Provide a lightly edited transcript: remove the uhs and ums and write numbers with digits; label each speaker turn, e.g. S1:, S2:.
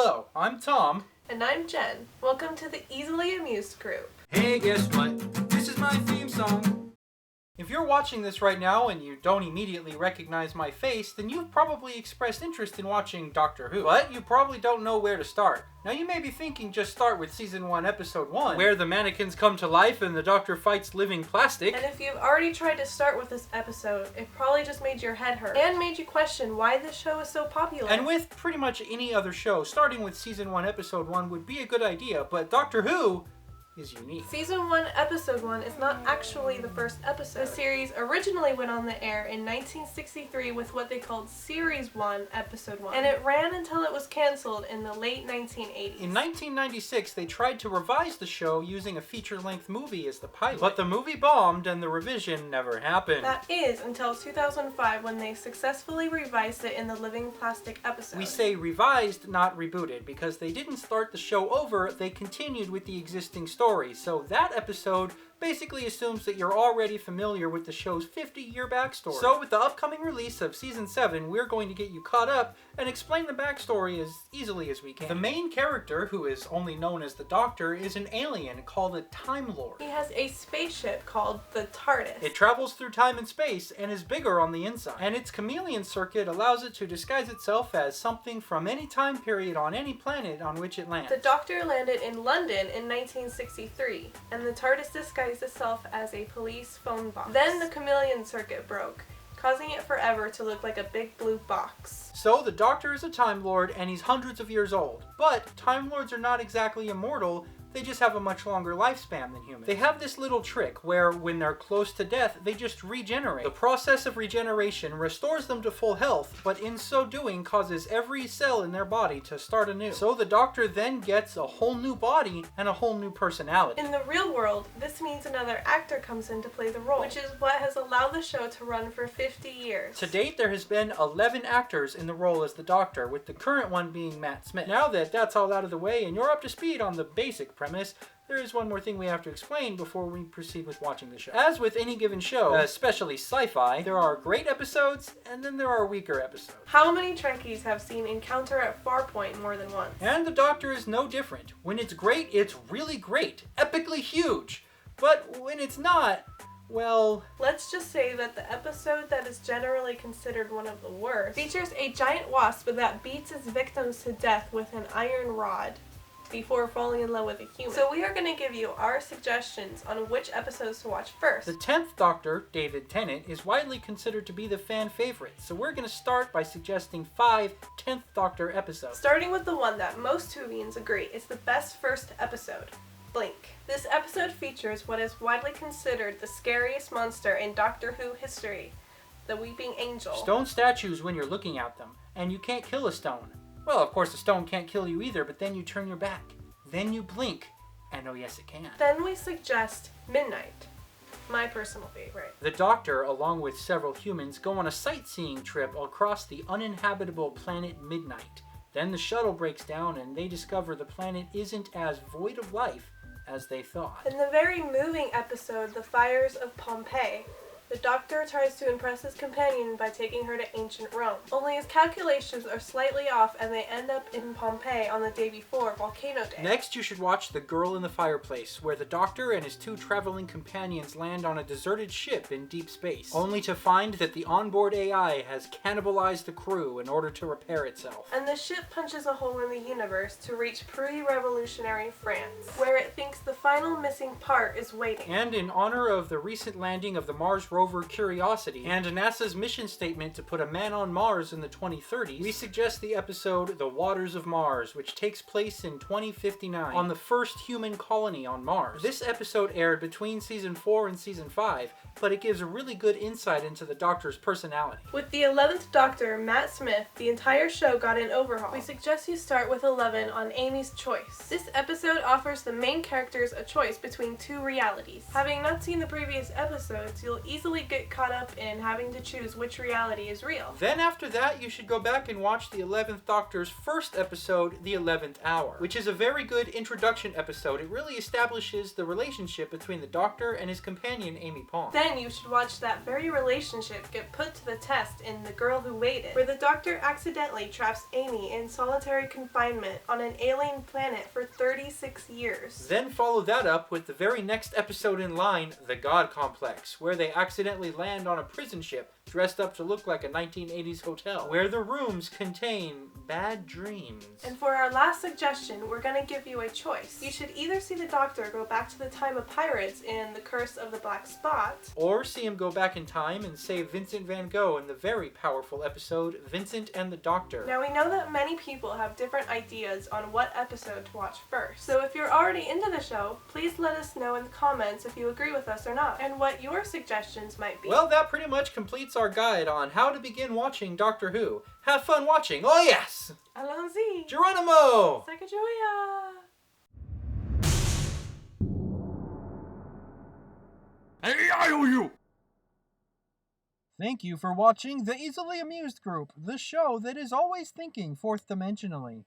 S1: Hello, I'm Tom.
S2: And I'm Jen. Welcome to the Easily Amused Group.
S1: Hey, guess what? This is my theme song. If you're watching this right now and you don't immediately recognize my face, then you've probably expressed interest in watching Doctor Who. But you probably don't know where to start. Now you may be thinking just start with Season 1, Episode 1, where the mannequins come to life and the Doctor fights living plastic.
S2: And if you've already tried to start with this episode, it probably just made your head hurt and made you question why this show is so popular.
S1: And with pretty much any other show, starting with Season 1, Episode 1 would be a good idea, but Doctor Who is unique.
S2: Season 1, Episode 1 is not actually the first episode. The series originally went on the air in 1963 with what they called Series 1, Episode 1, and it ran until it was cancelled in the late 1980s.
S1: In 1996, they tried to revise the show using a feature-length movie as the pilot, but the movie bombed and the revision never happened.
S2: That is until 2005 when they successfully revised it in the Living Plastic episode.
S1: We say revised, not rebooted, because they didn't start the show over, they continued with the existing story. So that episode basically assumes that you're already familiar with the show's 50-year backstory. So with the upcoming release of Season 7, we're going to get you caught up and explain the backstory as easily as we can. The main character, who is only known as the Doctor, is an alien called a Time Lord.
S2: He has a spaceship called the TARDIS.
S1: It travels through time and space and is bigger on the inside. And its chameleon circuit allows it to disguise itself as something from any time period on any planet on which it lands.
S2: The Doctor landed in London in 1963, and the TARDIS disguised itself as a police phone box. Then the chameleon circuit broke, causing it forever to look like a big blue box.
S1: So the Doctor is a Time Lord and he's hundreds of years old. But Time Lords are not exactly immortal, they just have a much longer lifespan than humans. They have this little trick where when they're close to death, they just regenerate. The process of regeneration restores them to full health, but in so doing causes every cell in their body to start anew. So the Doctor then gets a whole new body and a whole new personality.
S2: In the real world, this means another actor comes in to play the role, which is what has allowed the show to run for 50 years.
S1: To date, there has been 11 actors in the role as the Doctor, with the current one being Matt Smith. Now that that's all out of the way and you're up to speed on the basic premise, there is one more thing we have to explain before we proceed with watching the show. As with any given show, especially sci-fi, there are great episodes and then there are weaker episodes.
S2: How many Trekkies have seen Encounter at Farpoint more than once?
S1: And the Doctor is no different. When it's great, it's really great, epically huge. But when it's not, well...
S2: Let's just say that the episode that is generally considered one of the worst features a giant wasp that beats its victims to death with an iron rod before falling in love with a human. So we are going to give you our suggestions on which episodes to watch first.
S1: The 10th Doctor, David Tennant, is widely considered to be the fan favorite, so we're going to start by suggesting 5 10th Doctor episodes.
S2: Starting with the one that most Whovians agree is the best first episode, Blink. This episode features what is widely considered the scariest monster in Doctor Who history, the Weeping Angel.
S1: Stone statues when you're looking at them, and you can't kill a stone. Well, of course, a stone can't kill you either, but then you turn your back. Then you blink, and oh yes, it can.
S2: Then we suggest Midnight, my personal favorite.
S1: The Doctor, along with several humans, go on a sightseeing trip across the uninhabitable planet Midnight. Then the shuttle breaks down, and they discover the planet isn't as void of life as they thought.
S2: In the very moving episode, The Fires of Pompeii, the Doctor tries to impress his companion by taking her to ancient Rome. Only his calculations are slightly off and they end up in Pompeii on the day before Volcano Day.
S1: Next, you should watch The Girl in the Fireplace, where the Doctor and his 2 traveling companions land on a deserted ship in deep space, only to find that the onboard AI has cannibalized the crew in order to repair itself.
S2: And the ship punches a hole in the universe to reach pre-revolutionary France, where it thinks the final missing part is waiting.
S1: And in honor of the recent landing of the Mars rover Curiosity and NASA's mission statement to put a man on Mars in the 2030s, we suggest the episode The Waters of Mars, which takes place in 2059 on the first human colony on Mars. This episode aired between Season 4 and Season 5, but it gives a really good insight into the Doctor's personality.
S2: With the 11th Doctor, Matt Smith, the entire show got an overhaul. We suggest you start with 11 on Amy's Choice. This episode offers the main characters a choice between 2 realities. Having not seen the previous episodes, you'll easily easily get caught up in having to choose which reality is real.
S1: Then after that, you should go back and watch the 11th Doctor's first episode, The 11th Hour, which is a very good introduction episode. It really establishes the relationship between the Doctor and his companion, Amy Pond.
S2: Then you should watch that very relationship get put to the test in The Girl Who Waited, where the Doctor accidentally traps Amy in solitary confinement on an alien planet for 36 years.
S1: Then follow that up with the very next episode in line, The God Complex, where they accidentally land on a prison ship dressed up to look like a 1980s hotel, where the rooms contain bad dreams.
S2: And for our last suggestion, we're going to give you a choice. You should either see the Doctor go back to the time of pirates in The Curse of the Black Spot,
S1: or see him go back in time and save Vincent van Gogh in the very powerful episode, Vincent and the Doctor.
S2: Now we know that many people have different ideas on what episode to watch first. So if you're already into the show, please let us know in the comments if you agree with us or not, and what your suggestions might be.
S1: Well, that pretty much completes our guide on how to begin watching Doctor Who. Have fun watching! Oh yes!
S2: Allons-y!
S1: Geronimo!
S2: Sacagawea!
S1: Thank you for watching the Easily Amused Group, the show that is always thinking fourth dimensionally.